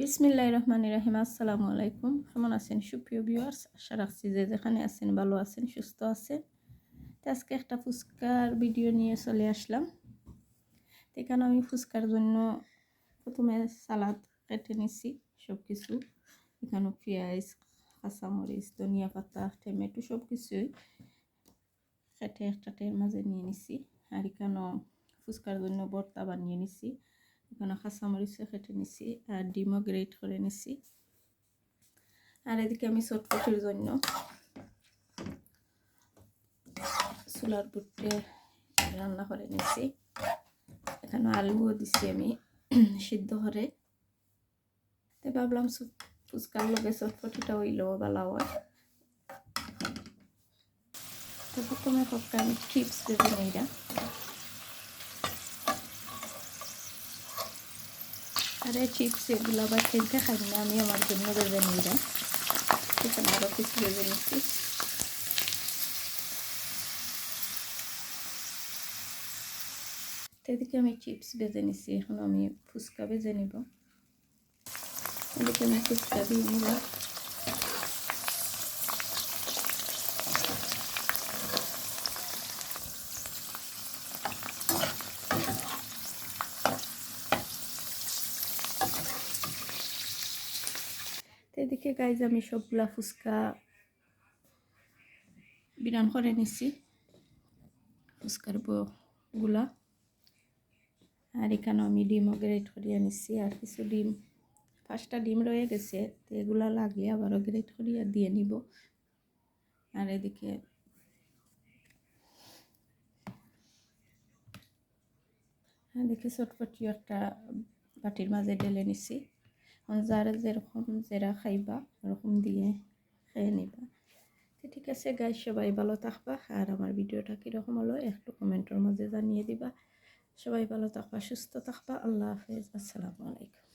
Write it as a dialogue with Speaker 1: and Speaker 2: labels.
Speaker 1: বিসমিল্লাহির রহমানির রহিম। আসসালামু আলাইকুম। কেমন আছেন সুপ্রিয় ভিউয়ার্স? আশা রাখছি যে যেখানে আছেন ভালো আছেন, সুস্থ আছেন। তো আজকে একটা ফুচকার ভিডিও নিয়ে চলে আসলাম। তো এখানে আমি ফুচকার জন্য প্রথমে সালাদ কেটে নিছি সব কিছু। এখানে পেঁয়াজ, কাঁচামরিচ, ধনিয়া পাতা, টমেটো সব কিছুই কেটে একটা ট্রের মাঝে নিয়ে নিছি। আর এখানে ফুচকার জন্য ভর্তা বানিয়ে নিছি। এখানে কাঁচামরিচও কেটে নিছি আর ডিমও গ্রেট করে নিছি। আর এদিকে আমি চটপটির জন্য চুলার বুটে রান্না করে নিছি। এখানে আলুও দিছি আমি সিদ্ধ করে। তো ভাবলাম ফুচকার লগে চটপটিটা হইলেও ভালো হয়। তো প্রথমে পক্ষে আমি চিপস ভেজে নিইরা। আর এই চিপস এগুলো আবার খেলতে খাই না, আমি আমার জন্য ভেজে নিইরা। এখানে আরও কিছু ভেজে নিচ্ছি। তো এদিকে আমি চিপস ভেজে নিছি, এখন আমি ফুচকা ভেজে নিব। এদিকে আমি ফুচকা দিয়ে নিলাম। তো এদিকে গাইজ আমি সবগুলা ফুচকা বিরান করে নিছি, ফুচকার গুলা। আর এখানে আমি ডিমও গ্রেট করিয়া নিচ্ছি। আর কিছু ডিম, 5টা ডিম রয়ে গেছে, তো এগুলা লাগলে আবারও গ্রেট করিয়া দিয়ে নিব। আর এদিকে চটপটি একটা বাটির মাঝে ঢেলে নিছি। যার যেরকম যেরা খাইবা ওরকম দিয়ে খেয়ে নিবা। তো ঠিক আছে গাইজ, সবাই ভালো থাকবা। আর আমার ভিডিওটা কীরকম হলো একটু কমেন্টের মাঝে জানিয়ে দিবা। সবাই ভালো থাকবা, সুস্থ থাকবা। আল্লাহ হাফেজ, আসসালামু আলাইকুম।